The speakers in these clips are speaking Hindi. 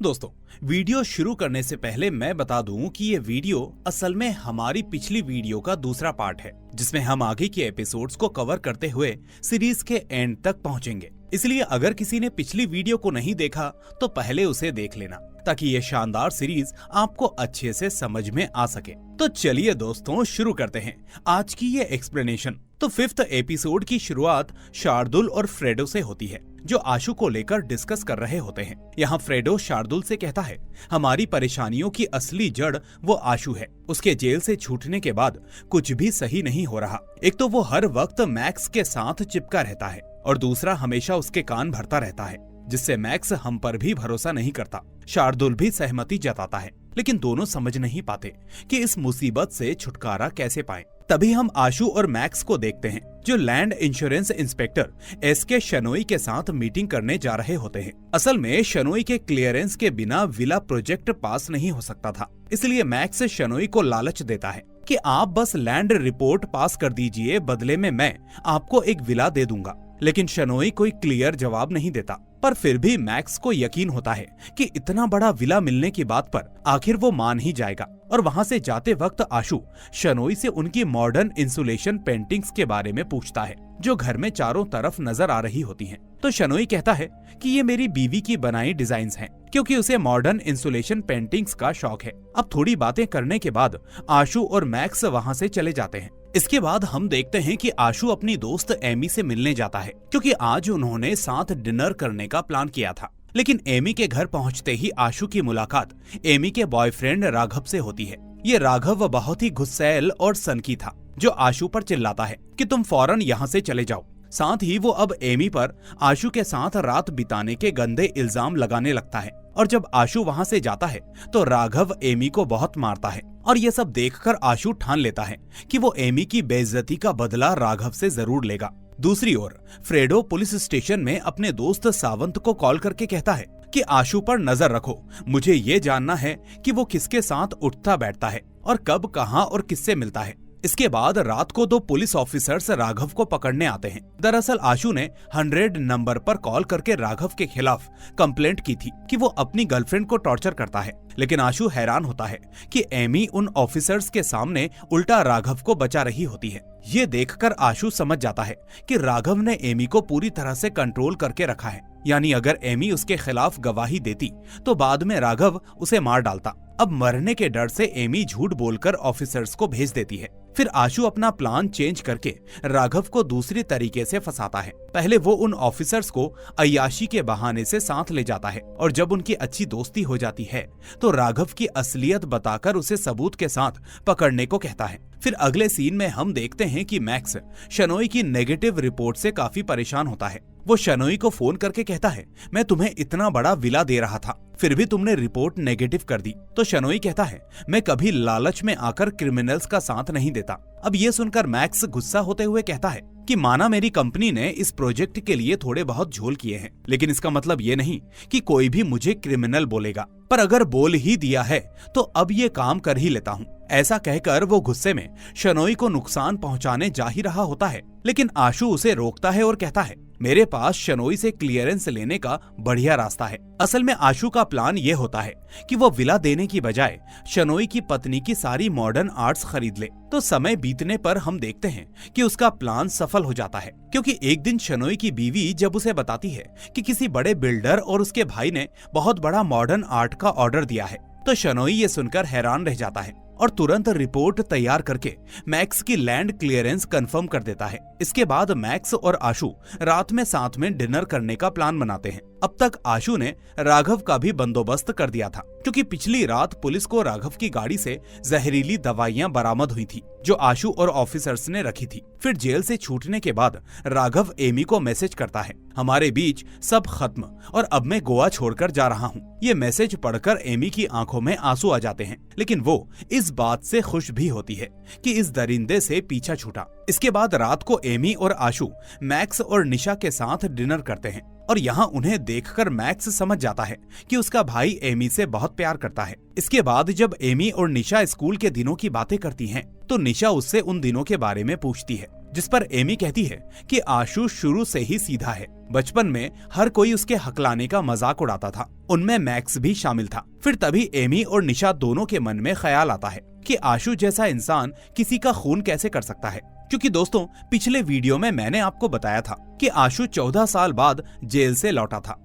दोस्तों, वीडियो शुरू करने से पहले मैं बता दूं कि ये वीडियो असल में हमारी पिछली वीडियो का दूसरा पार्ट है, जिसमें हम आगे के एपिसोड्स को कवर करते हुए सीरीज के एंड तक पहुंचेंगे। इसलिए अगर किसी ने पिछली वीडियो को नहीं देखा तो पहले उसे देख लेना, ताकि ये शानदार सीरीज आपको अच्छे से समझ में आ सके। तो चलिए दोस्तों, शुरू करते हैं आज की ये एक्सप्लेनेशन। तो 5th एपिसोड की शुरुआत शार्दुल और फ्रेडो से होती है, जो आशु को लेकर डिस्कस कर रहे होते हैं। यहाँ फ्रेडो शार्दुल से कहता है, हमारी परेशानियों की असली जड़ वो आशु है। उसके जेल से छूटने के बाद कुछ भी सही नहीं हो रहा। एक तो वो हर वक्त मैक्स के साथ चिपका रहता है, और दूसरा हमेशा उसके कान भरता रहता है, जिससे मैक्स हम पर भी भरोसा नहीं करता। शार्दुल भी सहमति जताता है, लेकिन दोनों समझ नहीं पाते कि इस मुसीबत से छुटकारा कैसे पाएं। तभी हम आशु और मैक्स को देखते हैं, जो लैंड इंश्योरेंस इंस्पेक्टर एसके शनोई के साथ मीटिंग करने जा रहे होते हैं। असल में शनोई के क्लियरेंस के बिना विला प्रोजेक्ट पास नहीं हो सकता था, इसलिए मैक्स शनोई को लालच देता है कि आप बस लैंड रिपोर्ट पास कर दीजिए, बदले में मैं आपको एक विला दे दूंगा। लेकिन शनोई कोई क्लियर जवाब नहीं देता, पर फिर भी मैक्स को यकीन होता है कि इतना बड़ा विला मिलने की बात पर आखिर वो मान ही जाएगा। और वहाँ से जाते वक्त आशु शनोई से उनकी मॉडर्न इंसुलेशन पेंटिंग्स के बारे में पूछता है, जो घर में चारों तरफ नजर आ रही होती हैं। तो शनोई कहता है कि ये मेरी बीवी की बनाई डिजाइन्स हैं, क्योंकि उसे मॉडर्न इंसुलेशन पेंटिंग्स का शौक है। अब थोड़ी बातें करने के बाद आशु और मैक्स वहाँ से चले जाते हैं। इसके बाद हम देखते हैं कि आशु अपनी दोस्त एमी से मिलने जाता है, क्योंकि आज उन्होंने साथ डिनर करने का प्लान किया था। लेकिन एमी के घर पहुंचते ही आशु की मुलाकात एमी के बॉयफ्रेंड राघव से होती है। ये राघव बहुत ही गुस्सैल और सनकी था, जो आशु पर चिल्लाता है कि तुम फौरन यहाँ से चले जाओ। साथ ही वो अब एमी पर आशु के साथ रात बिताने के गंदे इल्जाम लगाने लगता है। और जब आशु वहाँ से जाता है तो राघव एमी को बहुत मारता है, और ये सब देखकर आशु ठान लेता है कि वो एमी की बेइज्जती का बदला राघव से जरूर लेगा। दूसरी ओर फ्रेडो पुलिस स्टेशन में अपने दोस्त सावंत को कॉल करके कहता है कि आशु पर नजर रखो, मुझे ये जानना है कि वो किसके साथ उठता बैठता है और कब, कहां और किससे मिलता है। इसके बाद रात को 2 पुलिस ऑफिसर्स राघव को पकड़ने आते हैं। दरअसल आशु ने 100 नंबर पर कॉल करके राघव के खिलाफ कंप्लेंट की थी कि वो अपनी गर्लफ्रेंड को टॉर्चर करता है। लेकिन आशु हैरान होता है कि एमी उन ऑफिसर्स के सामने उल्टा राघव को बचा रही होती है। ये देखकर आशु समझ जाता है कि राघव ने एमी को पूरी तरह से कंट्रोल करके रखा है, यानी अगर एमी उसके खिलाफ गवाही देती तो बाद में राघव उसे मार डालता। अब मरने के डर से एमी झूठ बोलकर ऑफिसर्स को भेज देती है। फिर आशु अपना प्लान चेंज करके राघव को दूसरी तरीके से फंसाता है। पहले वो उन ऑफिसर्स को अय्याशी के बहाने से साथ ले जाता है, और जब उनकी अच्छी दोस्ती हो जाती है तो राघव की असलियत बताकर उसे सबूत के साथ पकड़ने को कहता है। फिर अगले सीन में हम देखते हैं कि मैक्स शनोई की नेगेटिव रिपोर्ट से काफी परेशान होता है। वो शनोई को फोन करके कहता है, मैं तुम्हें इतना बड़ा विला दे रहा था, फिर भी तुमने रिपोर्ट नेगेटिव कर दी। तो शनोई कहता है, मैं कभी लालच में आकर क्रिमिनल्स का साथ नहीं देता। अब ये सुनकर मैक्स गुस्सा होते हुए कहता है कि माना मेरी कंपनी ने इस प्रोजेक्ट के लिए थोड़े बहुत झोल किए हैं, लेकिन इसका मतलब ये नहीं कि कोई भी मुझे क्रिमिनल बोलेगा, पर अगर बोल ही दिया है तो अब ये काम कर ही लेता हूँ। ऐसा कहकर वो गुस्से में शनोई को नुकसान पहुंचाने जा ही रहा होता है, लेकिन आशु उसे रोकता है और कहता है, मेरे पास शनोई से क्लियरेंस लेने का बढ़िया रास्ता है। असल में आशु का प्लान ये होता है कि वो विला देने की बजाय शनोई की पत्नी की सारी मॉडर्न आर्ट्स खरीद ले। तो समय बीतने पर हम देखते हैं कि उसका प्लान सफल हो जाता है, क्योंकि एक दिन शनोई की बीवी जब उसे बताती है कि किसी बड़े बिल्डर और उसके भाई ने बहुत बड़ा मॉडर्न आर्ट का ऑर्डर दिया है, तो शनोई ये सुनकर हैरान रह जाता है और तुरंत रिपोर्ट तैयार करके मैक्स की लैंड क्लियरेंस कंफर्म कर देता है। इसके बाद मैक्स और आशु रात में साथ में डिनर करने का प्लान बनाते हैं। अब तक आशु ने राघव का भी बंदोबस्त कर दिया था, क्योंकि पिछली रात पुलिस को राघव की गाड़ी से जहरीली दवाइयां बरामद हुई थी, जो आशु और ऑफिसर्स ने रखी थी। फिर जेल से छूटने के बाद राघव एमी को मैसेज करता है, हमारे बीच सब खत्म और अब मैं गोवा छोड़कर जा रहा हूँ। ये मैसेज पढ़कर एमी की आंखों में आंसू आ जाते हैं, लेकिन वो इस बात से खुश भी होती है कि इस दरिंदे से पीछा छूटा। इसके बाद रात को एमी और आशु मैक्स और निशा के साथ डिनर करते हैं, और यहाँ उन्हें देखकर मैक्स समझ जाता है कि उसका भाई एमी से बहुत प्यार करता है। इसके बाद जब एमी और निशा स्कूल के दिनों की बातें करती हैं, तो निशा उससे उन दिनों के बारे में पूछती है जिस पर एमी कहती है कि आशु शुरू से ही सीधा है। बचपन में हर कोई उसके हकलाने का मजाक उड़ाता था, उनमें मैक्स भी शामिल था। फिर तभी एमी और निशा दोनों के मन में ख्याल आता है कि आशु जैसा इंसान किसी का खून कैसे कर सकता है। क्योंकि दोस्तों, पिछले वीडियो में मैंने आपको बताया था कि आशु 14 साल बाद जेल से लौटा था।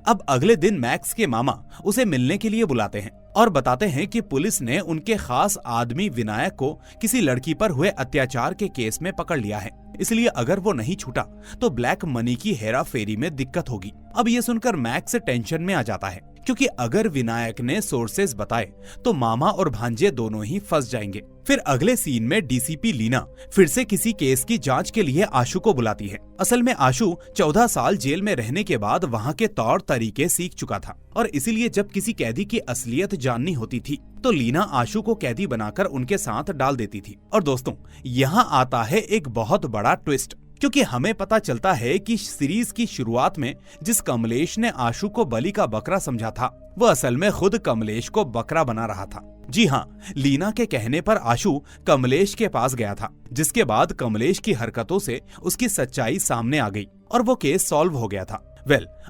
अब अगले दिन मैक्स के मामा उसे मिलने के लिए बुलाते हैं और बताते हैं कि पुलिस ने उनके खास आदमी विनायक को किसी लड़की पर हुए अत्याचार के केस में पकड़ लिया है, इसलिए अगर वो नहीं छूटा तो ब्लैक मनी की हेरा फेरी में दिक्कत होगी। अब ये सुनकर मैक्स टेंशन में आ जाता है, क्योंकि अगर विनायक ने सोर्सेज बताए तो मामा और भांजे दोनों ही फंस जाएंगे। फिर अगले सीन में डीसीपी लीना फिर से किसी केस की जांच के लिए आशु को बुलाती है। असल में आशु 14 साल जेल में रहने के बाद वहां के तौर तरीके सीख चुका था और इसीलिए जब किसी कैदी की असलियत जाननी होती थी तो लीना आशु को कैदी बनाकर उनके साथ डाल देती थी। और दोस्तों, यहाँ आता है एक बहुत बड़ा ट्विस्ट, क्योंकि हमें पता चलता है कि सीरीज की शुरुआत में जिस कमलेश ने आशु को बलि का बकरा समझा था, वो असल में खुद कमलेश को बकरा बना रहा था। जी हाँ, लीना के कहने पर आशु कमलेश के पास गया था, जिसके बाद कमलेश की हरकतों से उसकी सच्चाई सामने आ गई और वो केस सॉल्व हो गया था।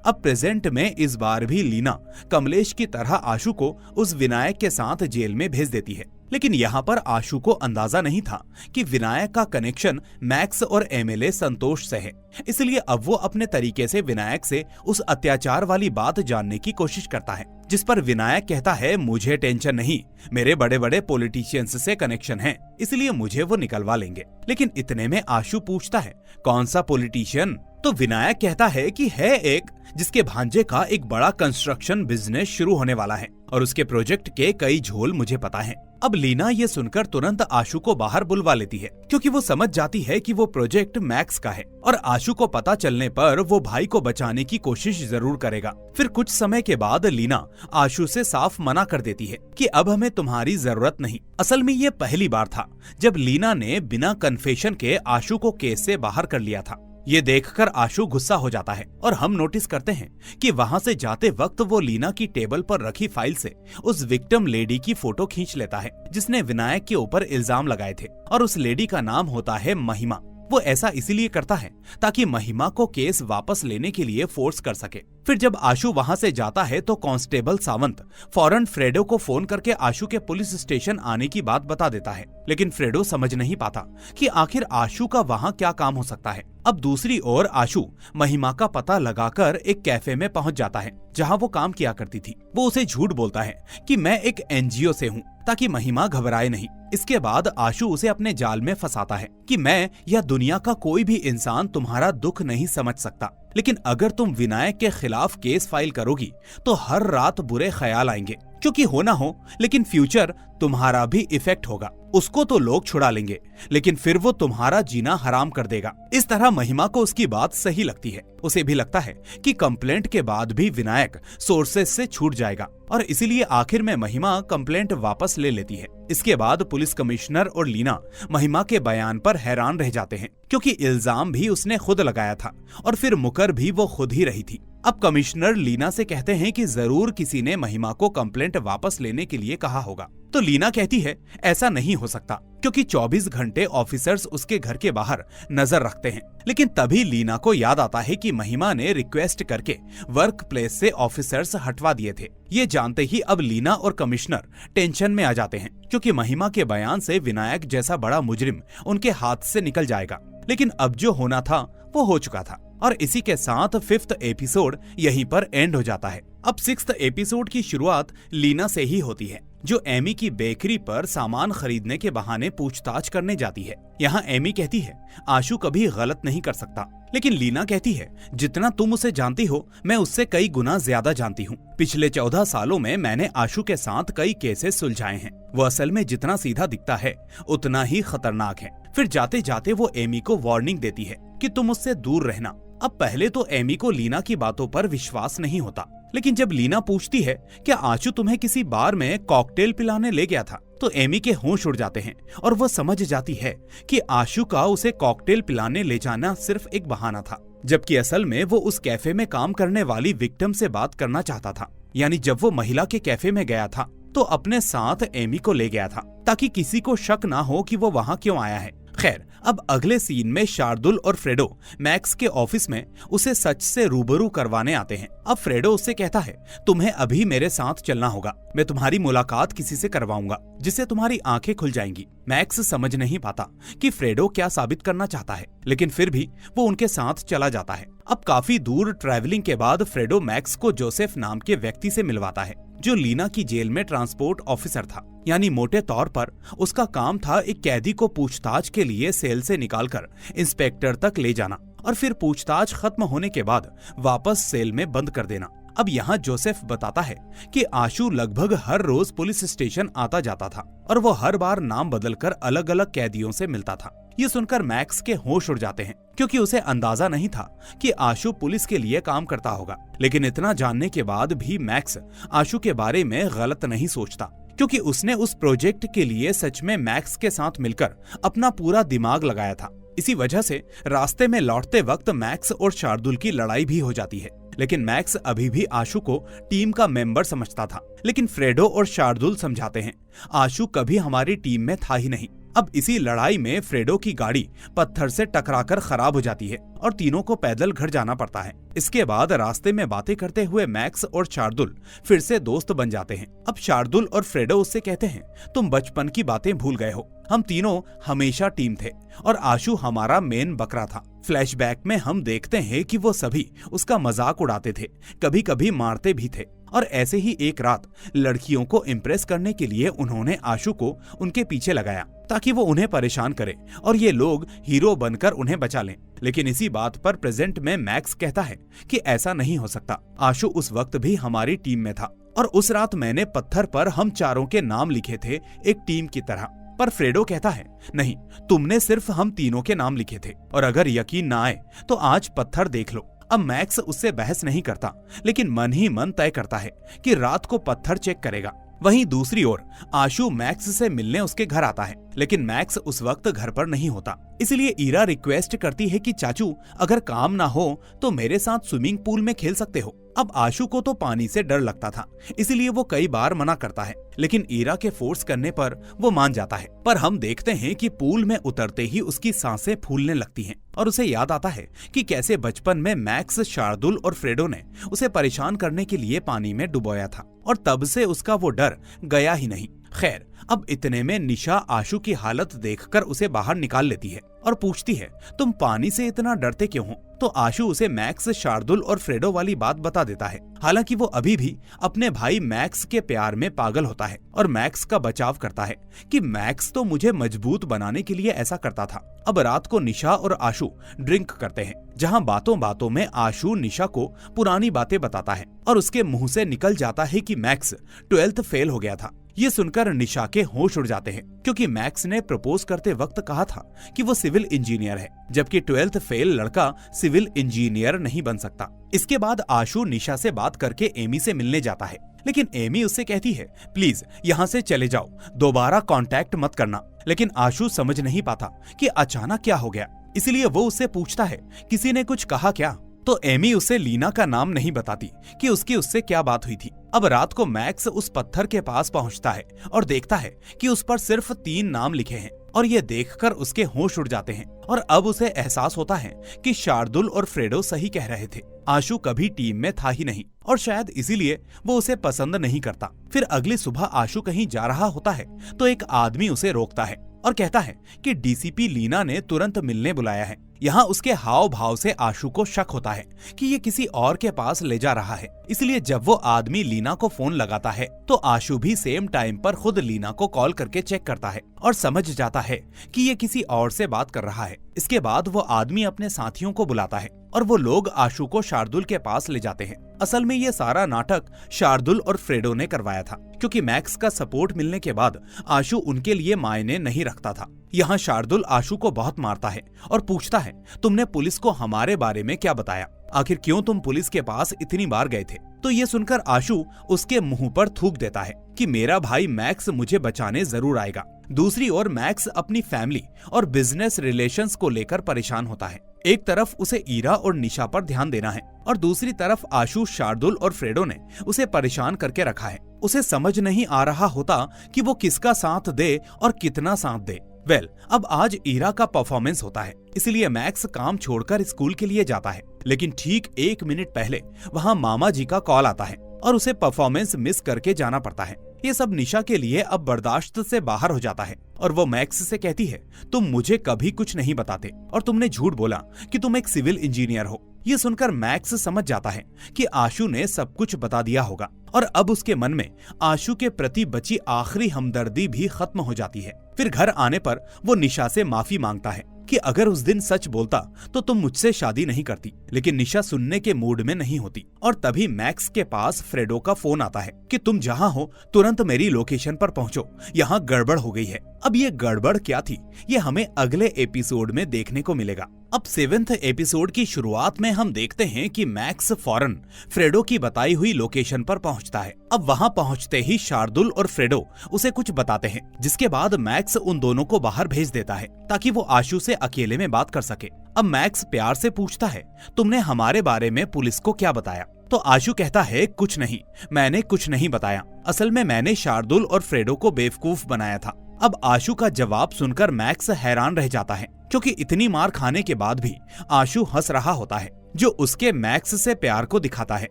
अब प्रेजेंट में इस बार भी लीना कमलेश की तरह आशु को उस विनायक के साथ जेल में भेज देती है। लेकिन यहाँ पर आशु को अंदाजा नहीं था कि विनायक का कनेक्शन मैक्स और एमएलए संतोष से है, इसलिए अब वो अपने तरीके से विनायक से उस अत्याचार वाली बात जानने की कोशिश करता है, जिस पर विनायक कहता है, मुझे टेंशन नहीं, मेरे बड़े बड़े पॉलिटिशियंस से कनेक्शन है, इसलिए मुझे वो निकलवा लेंगे। लेकिन इतने में आशु पूछता है, कौन सा पॉलिटिशियन? तो विनायक कहता है कि है एक, जिसके भांजे का एक बड़ा कंस्ट्रक्शन बिजनेस शुरू होने वाला है और उसके प्रोजेक्ट के कई झोल मुझे पता है। अब लीना ये सुनकर तुरंत आशु को बाहर बुलवा लेती है, क्योंकि वो समझ जाती है कि वो प्रोजेक्ट मैक्स का है और आशु को पता चलने पर वो भाई को बचाने की कोशिश जरूर करेगा। फिर कुछ समय के बाद लीना आशु से साफ मना कर देती है कि अब हमें तुम्हारी जरूरत नहीं। असल में ये पहली बार था जब लीना ने बिना कन्फेशन के आशु को केस से बाहर कर लिया था। ये देखकर आशु गुस्सा हो जाता है और हम नोटिस करते हैं कि वहां से जाते वक्त वो लीना की टेबल पर रखी फाइल से उस विक्टिम लेडी की फोटो खींच लेता है, जिसने विनायक के ऊपर इल्जाम लगाए थे, और उस लेडी का नाम होता है महिमा। वो ऐसा इसलिए करता है ताकि महिमा को केस वापस लेने के लिए फोर्स कर सके। फिर जब आशु वहां से जाता है तो कांस्टेबल सावंत फौरन फ्रेडो को फोन करके आशु के पुलिस स्टेशन आने की बात बता देता है, लेकिन फ्रेडो समझ नहीं पाता कि आखिर आशु का वहां क्या काम हो सकता है। अब दूसरी ओर आशु महिमा का पता लगाकर एक कैफे में पहुंच जाता है जहां वो काम किया करती थी। वो उसे झूठ बोलता है कि मैं एक एनजीओ से हूँ, ताकि महिमा घबराए नहीं। इसके बाद आशु उसे अपने जाल में फंसाता है कि मैं या दुनिया का कोई भी इंसान तुम्हारा दुख नहीं समझ सकता, लेकिन अगर तुम विनायक के खिलाफ केस फाइल करोगी तो हर रात बुरे ख्याल आएंगे, क्योंकि हो ना हो लेकिन फ्यूचर तुम्हारा भी इफेक्ट होगा। उसको तो लोग छुड़ा लेंगे, लेकिन फिर वो तुम्हारा जीना हराम कर देगा। इस तरह महिमा को उसकी बात सही लगती है। उसे भी लगता है कि कंप्लेंट के बाद भी विनायक सोर्सेस से छूट जाएगा, और इसीलिए आखिर में महिमा कंप्लेंट वापस ले लेती है। इसके बाद पुलिस कमिश्नर और लीना महिमा के बयान पर हैरान रह जाते हैं, क्योंकि इल्जाम भी उसने खुद लगाया था और फिर मुकर भी वो खुद ही रही थी। अब कमिश्नर लीना से कहते हैं कि जरूर किसी ने महिमा को कंप्लेंट वापस लेने के लिए कहा होगा। तो लीना कहती है, ऐसा नहीं हो सकता, क्योंकि 24 घंटे ऑफिसर्स उसके घर के बाहर नजर रखते हैं। लेकिन तभी लीना को याद आता है कि महिमा ने रिक्वेस्ट करके वर्क प्लेस से ऑफिसर्स हटवा दिए थे। ये जानते ही अब लीना और कमिश्नर टेंशन में आ जाते हैं, क्योंकि महिमा के बयान से विनायक जैसा बड़ा मुजरिम उनके हाथ से निकल जाएगा। लेकिन अब जो होना था वो हो चुका था, और इसी के साथ 5th एपिसोड यहीं पर एंड हो जाता है। अब 6th एपिसोड की शुरुआत लीना से ही होती है, जो एमी की बेकरी पर सामान खरीदने के बहाने पूछताछ करने जाती है। यहाँ एमी कहती है, आशु कभी गलत नहीं कर सकता, लेकिन लीना कहती है, जितना तुम उसे जानती हो मैं उससे कई गुना ज्यादा जानती हूँ। पिछले 14 सालों में मैंने आशु के साथ कई केसेस सुलझाए हैं। वो असल में जितना सीधा दिखता है उतना ही खतरनाक है। फिर जाते जाते वो एमी को वार्निंग देती है कि तुम उससे दूर रहना। अब पहले तो एमी को लीना की बातों पर विश्वास नहीं होता, लेकिन जब लीना पूछती है क्या आशु तुम्हें किसी बार में कॉकटेल पिलाने ले गया था, तो एमी के होश उड़ जाते हैं और वो समझ जाती है कि आशु का उसे कॉकटेल पिलाने ले जाना सिर्फ एक बहाना था, जबकि असल में वो उस कैफे में काम करने वाली विक्टिम से बात करना चाहता था। यानी जब वो महिला के कैफे में गया था तो अपने साथ एमी को ले गया था, ताकि किसी को शक ना हो कि वो वहाँ क्यों आया है। खैर, अब अगले सीन में शार्दुल और फ्रेडो मैक्स के ऑफिस में उसे सच से रूबरू करवाने आते हैं। अब फ्रेडो उससे कहता है, तुम्हें अभी मेरे साथ चलना होगा, मैं तुम्हारी मुलाकात किसी से करवाऊंगा जिससे तुम्हारी आंखें खुल जाएंगी। मैक्स समझ नहीं पाता कि फ्रेडो क्या साबित करना चाहता है, लेकिन फिर भी वो उनके साथ चला जाता है। अब काफी दूर ट्रैवलिंग के बाद फ्रेडो मैक्स को जोसेफ नाम के व्यक्ति से मिलवाता है, जो लीना की जेल में ट्रांसपोर्ट ऑफिसर था। यानी मोटे तौर पर उसका काम था एक कैदी को पूछताछ के लिए सेल से निकालकर इंस्पेक्टर तक ले जाना और फिर पूछताछ खत्म होने के बाद वापस सेल में बंद कर देना। अब यहाँ जोसेफ बताता है कि आशु लगभग हर रोज पुलिस स्टेशन आता जाता था और वो हर बार नाम बदलकर अलग अलग कैदियों से मिलता था। ये सुनकर मैक्स के होश उड़ जाते हैं, क्योंकि उसे अंदाजा नहीं था कि आशु पुलिस के लिए काम करता होगा। लेकिन इतना जानने के बाद भी मैक्स आशु के बारे में गलत नहीं सोचता, क्योंकि उसने उस प्रोजेक्ट के लिए सच में मैक्स के साथ मिलकर अपना पूरा दिमाग लगाया था। इसी वजह से रास्ते में लौटते वक्त मैक्स और शार्दुल की लड़ाई भी हो जाती है। लेकिन मैक्स अभी भी आशु को टीम का मेंबर समझता था। लेकिन फ्रेडो और शार्दुल समझाते हैं, आशु कभी हमारी टीम में था ही नहीं। अब इसी लड़ाई में फ्रेडो की गाड़ी पत्थर से टकराकर खराब हो जाती है और तीनों को पैदल घर जाना पड़ता है। इसके बाद रास्ते में बातें करते हुए मैक्स और शार्दुल फिर से दोस्त बन जाते हैं। अब शार्दुल और फ्रेडो उससे कहते हैं, तुम बचपन की बातें भूल गए हो, हम तीनों हमेशा टीम थे और आशु हमारा मेन बकरा था। फ्लैशबैक में हम देखते हैं कि वो सभी उसका मजाक उड़ाते थे, कभी कभी मारते भी थे। और ऐसे ही एक रात लड़कियों को इम्प्रेस करने के लिए उन्होंने आशु को उनके पीछे लगाया ताकि वो उन्हें परेशान करे और ये लोग हीरो बनकर उन्हें बचा लें। लेकिन इसी बात पर प्रेजेंट में मैक्स कहता है कि ऐसा नहीं हो सकता, आशु उस वक्त भी हमारी टीम में था और उस रात मैंने पत्थर पर हम चारों के नाम लिखे थे एक टीम की तरह। पर फ्रेडो कहता है, नहीं, तुमने सिर्फ हम तीनों के नाम लिखे थे और अगर यकीन ना आए तो आज पत्थर देख लो। अब मैक्स उससे बहस नहीं करता, लेकिन मन ही मन तय करता है कि रात को पत्थर चेक करेगा। वहीं दूसरी ओर आशु मैक्स से मिलने उसके घर आता है, लेकिन मैक्स उस वक्त घर पर नहीं होता। इसलिए ईरा रिक्वेस्ट करती है कि चाचू, अगर काम ना हो तो मेरे साथ स्विमिंग पूल में खेल सकते हो। अब आशु को तो पानी से डर लगता था, इसलिए वो कई बार मना करता है, लेकिन ईरा के फोर्स करने पर वो मान जाता है। पर हम देखते हैं कि पूल में उतरते ही उसकी सांसें फूलने लगती हैं और उसे याद आता है कि कैसे बचपन में मैक्स, शार्दुल और फ्रेडो ने उसे परेशान करने के लिए पानी में डुबोया था और तब से उसका वो डर गया ही नहीं। खैर, अब इतने में निशा आशु की हालत देखकर उसे बाहर निकाल लेती है और पूछती है, तुम पानी से इतना डरते क्यों हो? तो आशु उसे मैक्स, शार्दुल और फ्रेडो वाली बात बता देता है। हालांकि वो अभी भी अपने भाई मैक्स के प्यार में पागल होता है और मैक्स का बचाव करता है कि मैक्स तो मुझे मजबूत बनाने के लिए ऐसा करता था। अब रात को निशा और आशु ड्रिंक करते हैं, जहां बातों बातों में आशु निशा को पुरानी बातें बताता है और उसके मुंह से निकल जाता है कि मैक्स 12th फेल हो गया था। ये सुनकर निशा के होश उड़ जाते हैं, क्योंकि मैक्स ने प्रपोज करते वक्त कहा था कि वो सिविल इंजीनियर है, जबकि 12th फेल लड़का सिविल इंजीनियर नहीं बन सकता। इसके बाद आशु निशा से बात करके एमी से मिलने जाता है, लेकिन एमी उससे कहती है, प्लीज यहाँ से चले जाओ, दोबारा कांटेक्ट मत करना। लेकिन आशु समझ नहीं पाता कि अचानक क्या हो गया, इसलिए वो उससे पूछता है, किसी ने कुछ कहा क्या? तो एमी उसे लीना का नाम नहीं बताती कि उसकी उससे क्या बात हुई थी। अब रात को मैक्स उस पत्थर के पास पहुंचता है और देखता है कि उस पर सिर्फ 3 नाम लिखे हैं और ये देखकर उसके होश उड़ जाते हैं और अब उसे एहसास होता है कि शार्दुल और फ्रेडो सही कह रहे थे, आशु कभी टीम में था ही नहीं और शायद इसीलिए वो उसे पसंद नहीं करता। फिर अगली सुबह आशु कहीं जा रहा होता है तो एक आदमी उसे रोकता है और कहता है कि डीसीपी लीना ने तुरंत मिलने बुलाया है। यहाँ उसके हाव भाव से आशु को शक होता है कि ये किसी और के पास ले जा रहा है, इसलिए जब वो आदमी लीना को फोन लगाता है तो आशु भी सेम टाइम पर खुद लीना को कॉल करके चेक करता है और समझ जाता है कि ये किसी और से बात कर रहा है। इसके बाद वो आदमी अपने साथियों को बुलाता है और वो लोग आशु को शार्दुल के पास ले जाते हैं। असल में ये सारा नाटक शार्दुल और फ्रेडो ने करवाया था, क्योंकि मैक्स का सपोर्ट मिलने के बाद आशु उनके लिए मायने नहीं रखता था। यहाँ शार्दुल आशु को बहुत मारता है और पूछता है, तुमने पुलिस को हमारे बारे में क्या बताया? आखिर क्यों तुम पुलिस के पास इतनी बार गए थे? तो ये सुनकर आशु उसके मुंह पर थूक देता है कि मेरा भाई मैक्स मुझे बचाने जरूर आएगा। दूसरी ओर मैक्स अपनी फैमिली और बिजनेस रिलेशंस को लेकर परेशान होता है। एक तरफ उसे ईरा और निशा पर ध्यान देना है और दूसरी तरफ आशु, शार्दुल और फ्रेडो ने उसे परेशान करके रखा है। उसे समझ नहीं आ रहा होता कि वो किसका साथ दे और कितना साथ दे। अब आज ईरा का परफॉर्मेंस होता है, इसलिए मैक्स काम छोड़कर स्कूल के लिए जाता है। लेकिन ठीक 1 मिनट पहले वहाँ मामा जी का कॉल आता है और उसे परफॉर्मेंस मिस करके जाना पड़ता है। ये सब निशा के लिए अब बर्दाश्त से बाहर हो जाता है और वो मैक्स से कहती है, तुम मुझे कभी कुछ नहीं बताते और तुमने झूठ बोला कि तुम एक सिविल इंजीनियर हो। ये सुनकर मैक्स समझ जाता है कि आशु ने सब कुछ बता दिया होगा और अब उसके मन में आशु के प्रति बची आखिरी हमदर्दी भी खत्म हो जाती है। फिर घर आने पर वो निशा से माफी मांगता है कि अगर उस दिन सच बोलता तो तुम मुझसे शादी नहीं करती। लेकिन निशा सुनने के मूड में नहीं होती और तभी मैक्स के पास फ्रेडो का फोन आता है कि तुम जहाँ हो तुरंत मेरी लोकेशन पर पहुँचो, यहाँ गड़बड़ हो गई है। अब ये गड़बड़ क्या थी ये हमें अगले एपिसोड में देखने को मिलेगा। अब 7वें एपिसोड की शुरुआत में हम देखते हैं कि मैक्स फौरन फ्रेडो की बताई हुई लोकेशन पर पहुंचता है। अब वहां पहुंचते ही शार्दुल और फ्रेडो उसे कुछ बताते हैं, जिसके बाद मैक्स उन दोनों को बाहर भेज देता है ताकि वो आशु से अकेले में बात कर सके। अब मैक्स प्यार से पूछता है, तुमने हमारे बारे में पुलिस को क्या बताया? तो आशु कहता है, कुछ नहीं, मैंने कुछ नहीं बताया। असल में मैंने शार्दुल और फ्रेडो को बेवकूफ बनाया था। अब आशु का जवाब सुनकर मैक्स हैरान रह जाता है, क्योंकि इतनी मार खाने के बाद भी आशु हंस रहा होता है, जो उसके मैक्स से प्यार को दिखाता है।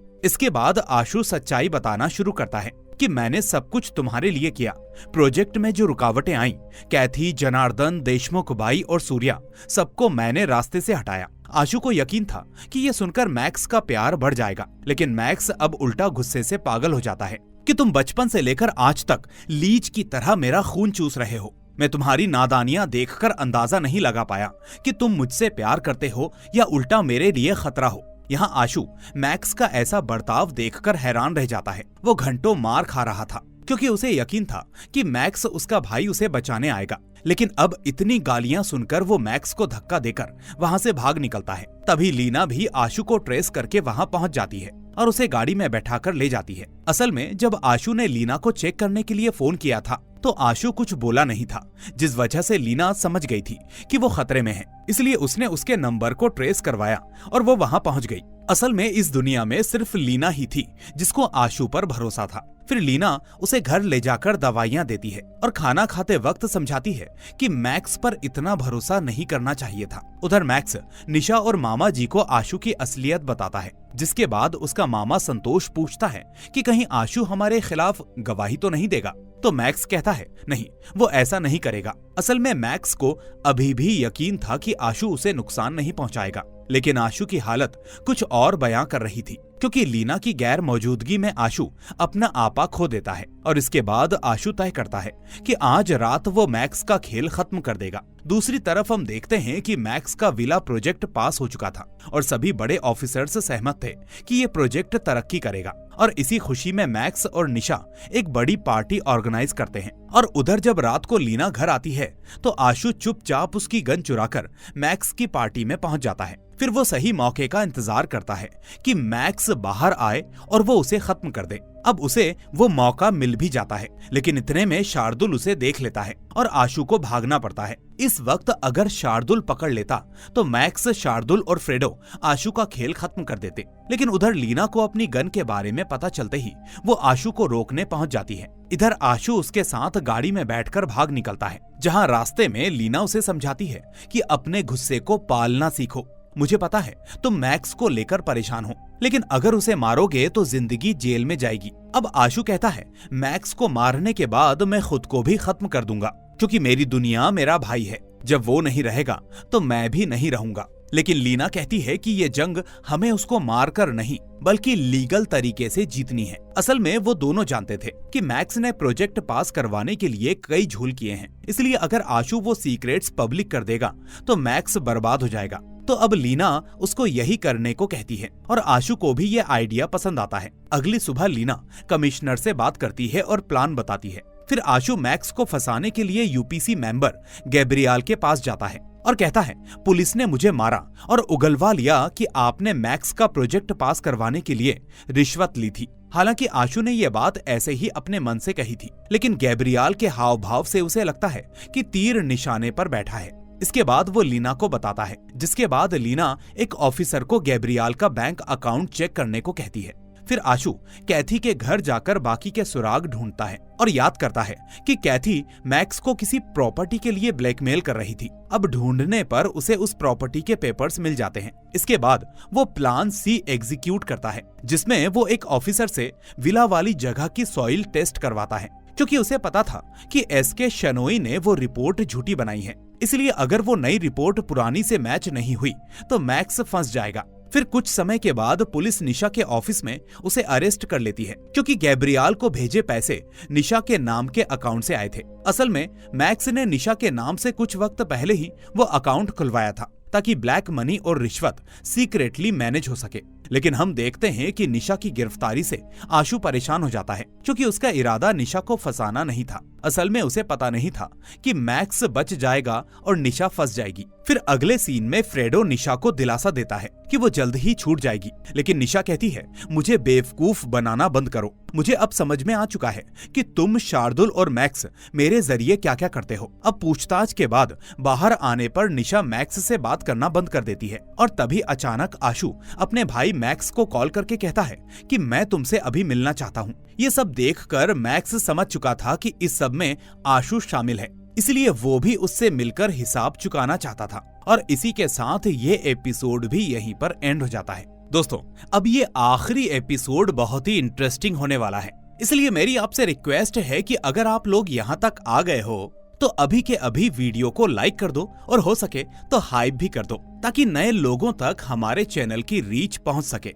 इसके बाद आशु सच्चाई बताना शुरू करता है कि मैंने सब कुछ तुम्हारे लिए किया। प्रोजेक्ट में जो रुकावटें आईं, कैथी, जनार्दन, देशमुख भाई और सूर्या, सबको मैंने रास्ते से हटाया। आशु को यकीन था कि ये सुनकर मैक्स का प्यार बढ़ जाएगा, लेकिन मैक्स अब उल्टा गुस्से से पागल हो जाता है कि तुम बचपन से लेकर आज तक लीच की तरह मेरा खून चूस रहे हो। मैं तुम्हारी नादानियां देखकर अंदाजा नहीं लगा पाया कि तुम मुझसे प्यार करते हो या उल्टा मेरे लिए खतरा हो। यहाँ आशु मैक्स का ऐसा बर्ताव देखकर हैरान रह जाता है। वो घंटों मार खा रहा था क्योंकि उसे यकीन था कि मैक्स उसका भाई उसे बचाने आएगा, लेकिन अब इतनी गालियां सुनकर वो मैक्स को धक्का देकर वहाँ से भाग निकलता है। तभी लीना भी आशु को ट्रेस करके वहाँ पहुँच जाती है और उसे गाड़ी में बैठाकर ले जाती है। असल में जब आशु ने लीना को चेक करने के लिए फोन किया था तो आशु कुछ बोला नहीं था, जिस वजह से लीना समझ गई थी कि वो खतरे में है। इसलिए उसने उसके नंबर को ट्रेस करवाया और वो वहाँ पहुँच गई। असल में इस दुनिया में सिर्फ लीना ही थी जिसको आशु पर भरोसा था। फिर लीना उसे घर ले जाकर दवाइयाँ देती है और खाना खाते वक्त समझाती है कि मैक्स पर इतना भरोसा नहीं करना चाहिए था। उधर मैक्स निशा और मामा जी को आशु की असलियत बताता है, जिसके बाद उसका मामा संतोष पूछता है कि कहीं आशु हमारे खिलाफ गवाही तो नहीं देगा। तो मैक्स कहता है, नहीं, वो ऐसा नहीं करेगा। असल में मैक्स को अभी भी यकीन था कि आशु उसे नुकसान नहीं पहुंचाएगा, लेकिन आशु की हालत कुछ और बयां कर रही थी, क्योंकि लीना की गैर मौजूदगी में आशु अपना आपा खो देता है और इसके बाद आशु तय करता है कि आज रात वो मैक्स का खेल खत्म कर देगा। दूसरी तरफ हम देखते हैं कि मैक्स का विला प्रोजेक्ट पास हो चुका था और सभी बड़े ऑफिसर्स सहमत थे कि ये प्रोजेक्ट तरक्की करेगा और इसी खुशी में मैक्स और निशा एक बड़ी पार्टी ऑर्गेनाइज करते हैं। और उधर जब रात को लीना घर आती है तो आशु चुपचाप उसकी गन चुराकर मैक्स की पार्टी में पहुंच जाता है। फिर वो सही मौके का इंतजार करता है कि मैक्स बाहर आए और वो उसे खत्म कर दे। अब उसे वो मौका मिल भी जाता है, लेकिन इतने में शार्दुल उसे देख लेता है और आशु को भागना पड़ता है। इस वक्त अगर शार्दुल पकड़ लेता तो मैक्स, शार्दुल और फ्रेडो आशु का खेल खत्म कर देते। लेकिन उधर लीना को अपनी गन के बारे में पता चलते ही वो आशु को रोकने पहुंच जाती है। इधर आशु उसके साथ गाड़ी में बैठकर भाग निकलता है, जहां रास्ते में लीना उसे समझाती है कि अपने गुस्से को पालना सीखो। मुझे पता है तुम मैक्स को लेकर परेशान हो, लेकिन अगर उसे मारोगे तो जिंदगी जेल में जाएगी। अब आशु कहता है, मैक्स को मारने के बाद मैं खुद को भी खत्म कर दूंगा, क्योंकि मेरी दुनिया मेरा भाई है। जब वो नहीं रहेगा तो मैं भी नहीं रहूंगा। लेकिन लीना कहती है कि ये जंग हमें उसको मारकर नहीं बल्कि लीगल तरीके से जीतनी है। असल में वो दोनों जानते थे कि मैक्स ने प्रोजेक्ट पास करवाने के लिए कई झूल किए हैं, इसलिए अगर आशु वो सीक्रेट्स पब्लिक कर देगा तो मैक्स बर्बाद हो जाएगा। तो अब लीना उसको यही करने को कहती है और आशु को भी ये आइडिया पसंद आता है। अगली सुबह लीना कमिश्नर से बात करती है और प्लान बताती है। फिर आशु मैक्स को फंसाने के लिए यूपीसी मेंबर गैब्रियल के पास जाता है और कहता है, पुलिस ने मुझे मारा और उगलवा लिया कि आपने मैक्स का प्रोजेक्ट पास करवाने के लिए रिश्वत ली थी। हालांकि आशु ने यह बात ऐसे ही अपने मन से कही थी, लेकिन गैब्रियल के हाव भाव से उसे लगता है कि तीर निशाने पर बैठा है। इसके बाद वो लीना को बताता है, जिसके बाद लीना एक ऑफिसर को गैब्रियल का बैंक अकाउंट चेक करने को कहती है। फिर आशु कैथी के घर जाकर बाकी के सुराग ढूंढता है और याद करता है कि कैथी मैक्स को किसी प्रॉपर्टी के लिए ब्लैकमेल कर रही थी। अब ढूंढने पर उसे उस प्रॉपर्टी के पेपर्स मिल जाते हैं। इसके बाद वो प्लान सी एग्जीक्यूट करता है, जिसमें वो एक ऑफिसर से विला वाली जगह की सॉइल टेस्ट करवाता है, क्योंकि उसे पता था कि एसके शनोई ने वो रिपोर्ट झूठी बनाई है। इसलिए अगर वो नई रिपोर्ट पुरानी से मैच नहीं हुई तो मैक्स फंस जाएगा। फिर कुछ समय के बाद पुलिस निशा के ऑफिस में उसे अरेस्ट कर लेती है, क्योंकि गैब्रियल को भेजे पैसे निशा के नाम के अकाउंट से आए थे। असल में मैक्स ने निशा के नाम से कुछ वक्त पहले ही वो अकाउंट खुलवाया था, ताकि ब्लैक मनी और रिश्वत सीक्रेटली मैनेज हो सके। लेकिन हम देखते हैं कि निशा की गिरफ्तारी से आशु परेशान हो जाता है, क्योंकि उसका इरादा निशा को फंसाना नहीं था। असल में उसे पता नहीं था कि मैक्स बच जाएगा और निशा फंस जाएगी। फिर अगले सीन में फ्रेडो निशा को दिलासा देता है कि वो जल्द ही छूट जाएगी, लेकिन निशा कहती है, मुझे बेवकूफ बनाना बंद करो। मुझे अब समझ में आ चुका है कि तुम, शार्दुल और मैक्स मेरे जरिए क्या क्या करते हो। अब पूछताछ के बाद बाहर आने पर निशा मैक्स से बात करना बंद कर देती है, और तभी अचानक आशु अपने भाई मैक्स को कॉल करके कहता है कि मैं तुमसे अभी मिलना चाहता हूँ। ये सब देखकर मैक्स समझ चुका था कि इस सब में आशु शामिल है, इसलिए वो भी उससे मिलकर हिसाब चुकाना चाहता था। और इसी के साथ ये एपिसोड भी यहीं पर एंड हो जाता है। दोस्तों, अब ये आखिरी एपिसोड बहुत ही इंटरेस्टिंग होने वाला है, इसलिए मेरी आपसे रिक्वेस्ट है कि अगर आप लोग यहाँ तक आ गए हो तो अभी के अभी वीडियो को लाइक कर दो, और हो सके तो हाइप भी कर दो, ताकि नए लोगों तक हमारे चैनल की रीच पहुंच सके।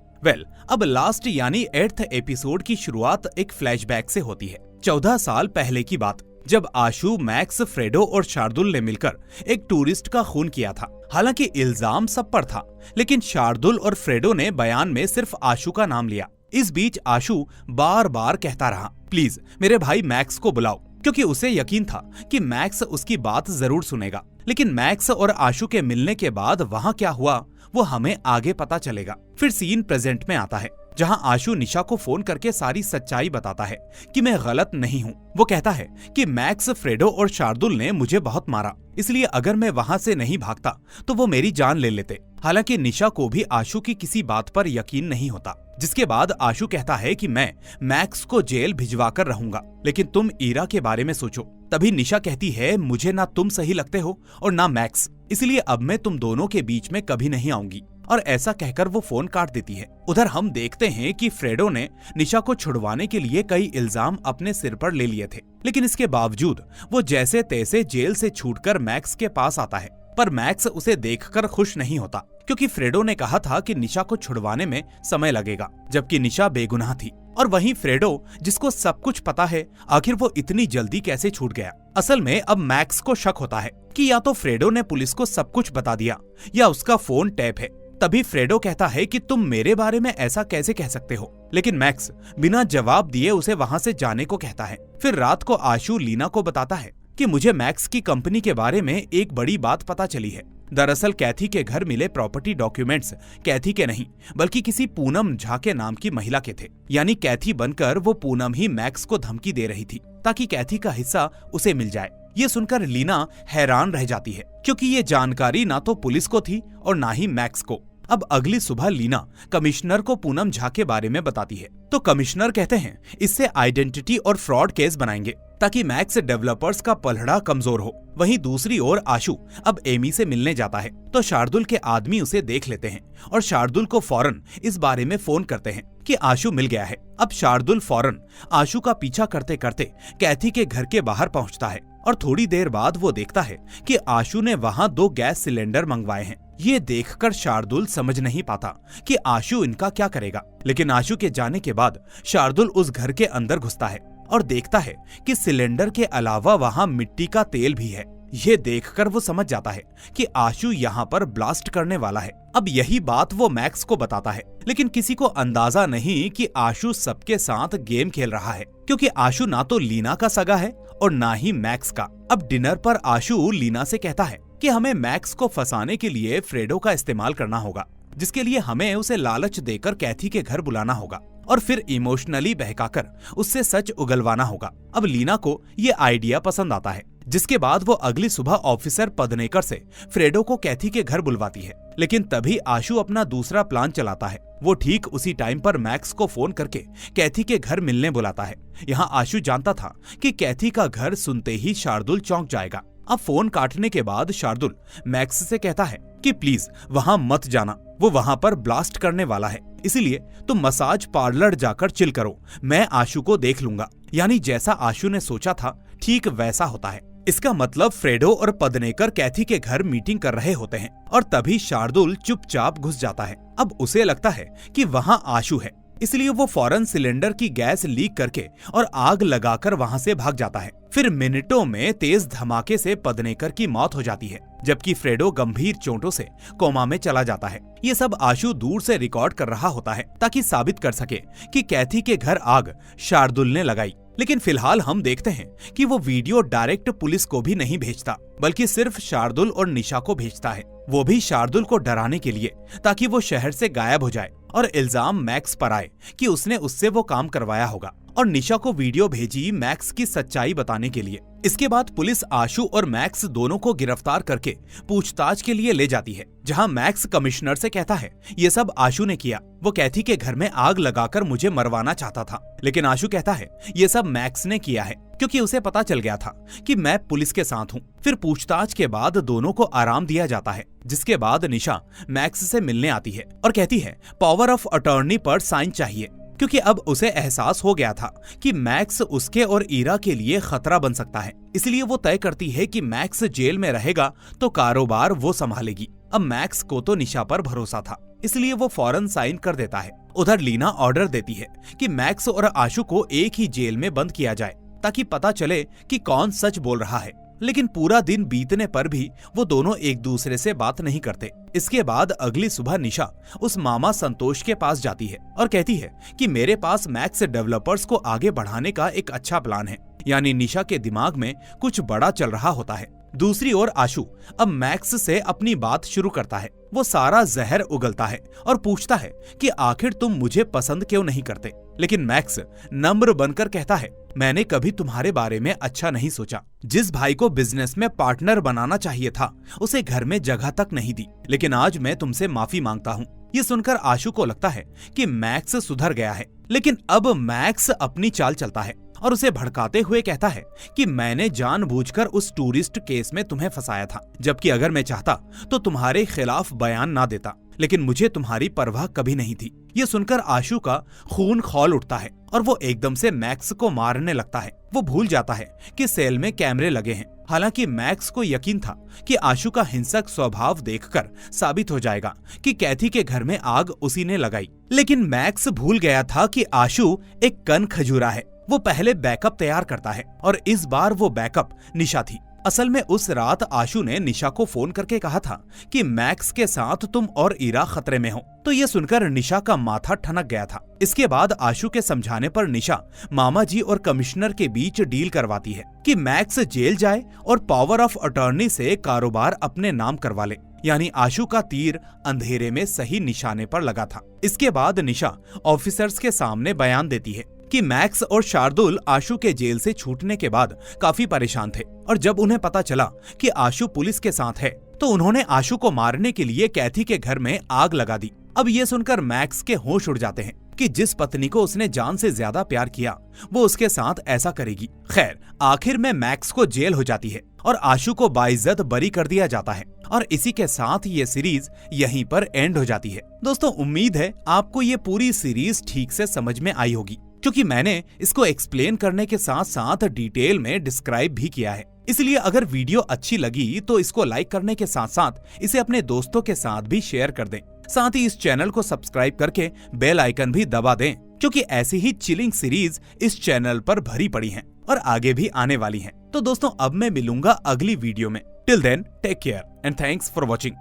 अब लास्ट यानी 8th एपिसोड की शुरुआत एक फ्लैशबैक से होती है। 14 साल पहले की बात, जब आशु, मैक्स, फ्रेडो और शार्दुल ने मिलकर एक टूरिस्ट का खून किया था। हालांकि इल्जाम सब पर था, लेकिन शार्दुल और फ्रेडो ने बयान में सिर्फ आशु का नाम लिया। इस बीच आशु बार बार कहता रहा, प्लीज मेरे भाई मैक्स को बुलाओ, क्योंकि उसे यकीन था कि मैक्स उसकी बात जरूर सुनेगा। लेकिन मैक्स और आशु के मिलने के बाद वहाँ क्या हुआ वो हमें आगे पता चलेगा। फिर सीन प्रेजेंट में आता है, जहां आशु निशा को फोन करके सारी सच्चाई बताता है कि मैं गलत नहीं हूं। वो कहता है कि मैक्स, फ्रेडो और शार्दुल ने मुझे बहुत मारा, इसलिए अगर मैं वहां से नहीं भागता तो वो मेरी जान ले लेते। हालांकि निशा को भी आशु की किसी बात पर यकीन नहीं होता, जिसके बाद आशु कहता है कि मैं मैक्स को जेल भिजवा कर रहूंगा, लेकिन तुम ईरा के बारे में सोचो। तभी निशा कहती है, मुझे ना तुम सही लगते हो और ना मैक्स, इसलिए अब मैं तुम दोनों के बीच में कभी नहीं आऊंगी। और ऐसा कहकर वो फोन काट देती है। उधर हम देखते हैं कि फ्रेडो ने निशा को छुड़वाने के लिए कई इल्जाम अपने सिर पर ले लिए थे, लेकिन इसके बावजूद वो जैसे तैसे जेल से छूटकर मैक्स के पास आता है। पर मैक्स उसे देखकर खुश नहीं होता, क्योंकि फ्रेडो ने कहा था कि निशा को छुड़वाने में समय लगेगा, जबकि निशा बेगुनाह थी। और वहीं फ्रेडो, जिसको सब कुछ पता है, आखिर वो इतनी जल्दी कैसे छूट गया। असल में अब मैक्स को शक होता है कि या तो फ्रेडो ने पुलिस को सब कुछ बता दिया या उसका फोन टैप है। तभी फ्रेडो कहता है कि तुम मेरे बारे में ऐसा कैसे कह सकते हो, लेकिन मैक्स बिना जवाब दिए उसे वहां से जाने को कहता है। फिर रात को आशु लीना को बताता है कि मुझे मैक्स की कंपनी के बारे में एक बड़ी बात पता चली है। दरअसल कैथी के घर मिले प्रॉपर्टी डॉक्यूमेंट्स कैथी के नहीं, बल्कि किसी पूनम झा के नाम की महिला के थे। यानी कैथी बनकर वो पूनम ही मैक्स को धमकी दे रही थी, ताकि कैथी का हिस्सा उसे मिल जाए। ये सुनकर लीना हैरान रह जाती है, क्योंकि ये जानकारी ना तो पुलिस को थी और ना ही मैक्स को। अब अगली सुबह लीना कमिश्नर को पूनम झा के बारे में बताती है, तो कमिश्नर कहते हैं इससे आइडेंटिटी और फ्रॉड केस बनाएंगे, ताकि मैक्स डेवलपर्स का पलड़ा कमजोर हो। वहीं दूसरी ओर आशु अब एमी से मिलने जाता है, तो शार्दुल के आदमी उसे देख लेते हैं और शार्दुल को फौरन इस बारे में फोन करते हैं कि आशु मिल गया है। अब शार्दुल फौरन आशु का पीछा करते करते कैथी के घर के बाहर पहुंचता है, और थोड़ी देर बाद वो देखता है कि आशु ने वहां 2 गैस सिलेंडर मंगवाए हैं। ये देखकर शार्दुल समझ नहीं पाता कि आशु इनका क्या करेगा, लेकिन आशु के जाने के बाद शार्दुल उस घर के अंदर घुसता है और देखता है कि सिलेंडर के अलावा वहां मिट्टी का तेल भी है। ये देखकर वो समझ जाता है कि आशु यहाँ पर ब्लास्ट करने वाला है। अब यही बात वो मैक्स को बताता है, लेकिन किसी को अंदाजा नहीं कि आशु सबके साथ गेम खेल रहा है, क्योंकि आशु ना तो लीना का सगा है और ना ही मैक्स का। अब डिनर पर आशु लीना से कहता है कि हमें मैक्स को फंसाने के लिए फ्रेडो का इस्तेमाल करना होगा, जिसके लिए हमें उसे लालच देकर कैथी के घर बुलाना होगा और फिर इमोशनली बहकाकर उससे सच उगलवाना होगा। अब लीना को ये आइडिया पसंद आता है जिसके बाद वो अगली सुबह ऑफिसर पदनेकर से फ्रेडो को कैथी के घर बुलवाती है। लेकिन तभी आशु अपना दूसरा प्लान चलाता है। वो ठीक उसी टाइम पर मैक्स को फोन करके कैथी के घर मिलने बुलाता है। यहाँ आशु जानता था कि कैथी का घर सुनते ही शार्दुल चौंक जाएगा। अब फोन काटने के बाद शार्दुल मैक्स से कहता है कि प्लीज वहां मत जाना, वो वहां पर ब्लास्ट करने वाला है, इसीलिए तुम मसाज पार्लर जाकर चिल करो, मैं आशु को देख लूंगा। यानी जैसा आशु ने सोचा था ठीक वैसा होता है। इसका मतलब फ्रेडो और पदनेकर कैथी के घर मीटिंग कर रहे होते हैं और तभी शार्दुल चुपचाप घुस जाता है। अब उसे लगता है कि वहां आशु है, इसलिए वो फौरन सिलेंडर की गैस लीक करके और आग लगाकर वहां से भाग जाता है। फिर मिनटों में तेज धमाके से पदनेकर की मौत हो जाती है, जबकि फ्रेडो गंभीर चोटों से कोमा में चला जाता है। ये सब आशु दूर से रिकॉर्ड कर रहा होता है ताकि साबित कर सके कि कैथी के घर आग शार्दुल ने लगाई। लेकिन फिलहाल हम देखते हैं कि वो वीडियो डायरेक्ट पुलिस को भी नहीं भेजता, बल्कि सिर्फ शार्दुल और निशा को भेजता है। वो भी शार्दुल को डराने के लिए, ताकि वो शहर से गायब हो जाए और इल्जाम मैक्स पर आए कि उसने उससे वो काम करवाया होगा, और निशा को वीडियो भेजी मैक्स की सच्चाई बताने के लिए। इसके बाद पुलिस आशु और मैक्स दोनों को गिरफ्तार करके पूछताछ के लिए ले जाती है, जहां मैक्स कमिश्नर से कहता है ये सब आशु ने किया, वो कैथी के घर में आग लगाकर मुझे मरवाना चाहता था। लेकिन आशु कहता है ये सब मैक्स ने किया है, क्योंकि उसे पता चल गया था कि मैं पुलिस के साथ हूँ। फिर पूछताछ के बाद दोनों को आराम दिया जाता है, जिसके बाद निशा मैक्स से मिलने आती है और कहती है पावर ऑफ अटॉर्नी पर साइन चाहिए, क्योंकि अब उसे एहसास हो गया था कि मैक्स उसके और ईरा के लिए खतरा बन सकता है। इसलिए वो तय करती है कि मैक्स जेल में रहेगा तो कारोबार वो संभालेगी। अब मैक्स को तो निशा पर भरोसा था, इसलिए वो फौरन साइन कर देता है। उधर लीना ऑर्डर देती है कि मैक्स और आशु को एक ही जेल में बंद किया जाए, ताकि पता चले कि कौन सच बोल रहा है। लेकिन पूरा दिन बीतने पर भी वो दोनों एक दूसरे से बात नहीं करते। इसके बाद अगली सुबह निशा उस मामा संतोष के पास जाती है और कहती है कि मेरे पास मैक्स डेवलपर्स को आगे बढ़ाने का एक अच्छा प्लान है। यानी निशा के दिमाग में कुछ बड़ा चल रहा होता है। दूसरी ओर आशु अब मैक्स से अपनी बात शुरू करता है। वो सारा जहर उगलता है और पूछता है कि आखिर तुम मुझे पसंद क्यों नहीं करते। लेकिन मैक्स नम्र बनकर कहता है मैंने कभी तुम्हारे बारे में अच्छा नहीं सोचा। जिस भाई को बिजनेस में पार्टनर बनाना चाहिए था उसे घर में जगह तक नहीं दी, लेकिन आज मैं तुमसे माफी मांगता हूँ। ये सुनकर आशु को लगता है कि मैक्स सुधर गया है, लेकिन अब मैक्स अपनी चाल चलता है और उसे भड़काते हुए कहता है कि मैंने जानबूझकर उस टूरिस्ट केस में तुम्हें फंसाया था, जबकि अगर मैं चाहता तो तुम्हारे खिलाफ बयान ना देता, लेकिन मुझे तुम्हारी परवाह कभी नहीं थी। ये सुनकर आशु का खून खौल उठता है और वो एकदम से मैक्स को मारने लगता है। वो भूल जाता है कि सेल में कैमरे लगे हैं। हालांकि मैक्स को यकीन था कि आशु का हिंसक स्वभाव देखकर साबित हो जाएगा कि कैथी के घर में आग उसी ने लगाई। लेकिन मैक्स भूल गया था कि आशु एक कन खजूरा है। वो पहले बैकअप तैयार करता है और इस बार वो बैकअप निशा थी। असल में उस रात आशु ने निशा को फोन करके कहा था कि मैक्स के साथ तुम और ईरा खतरे में हो। तो ये सुनकर निशा का माथा ठनक गया था। इसके बाद आशु के समझाने पर निशा मामा जी और कमिश्नर के बीच डील करवाती है कि मैक्स जेल जाए और पावर ऑफ अटॉर्नी से कारोबार अपने नाम करवा ले। यानी आशु का तीर अंधेरे में सही निशाने पर लगा था। इसके बाद निशा ऑफिसर्स के सामने बयान देती है कि मैक्स और शार्दुल आशु के जेल से छूटने के बाद काफी परेशान थे और जब उन्हें पता चला कि आशु पुलिस के साथ है तो उन्होंने आशु को मारने के लिए कैथी के घर में आग लगा दी। अब ये सुनकर मैक्स के होश उड़ जाते हैं कि जिस पत्नी को उसने जान से ज्यादा प्यार किया वो उसके साथ ऐसा करेगी। खैर आखिर में मैक्स को जेल हो जाती है और आशु को बाइज्जत बरी कर दिया जाता है और इसी के साथ ये सीरीज यहीं पर एंड हो जाती है। दोस्तों उम्मीद है आपको ये पूरी सीरीज ठीक से समझ में आई होगी, क्योंकि मैंने इसको एक्सप्लेन करने के साथ साथ डिटेल में डिस्क्राइब भी किया है। इसलिए अगर वीडियो अच्छी लगी तो इसको लाइक करने के साथ साथ इसे अपने दोस्तों के साथ भी शेयर कर दें। साथ ही इस चैनल को सब्सक्राइब करके बेल आइकन भी दबा दें, क्योंकि ऐसी ही चिलिंग सीरीज इस चैनल पर भरी पड़ी हैं और आगे भी आने वाली हैं। तो दोस्तों अब मैं मिलूंगा अगली वीडियो में। Till then take care and thanks for watching.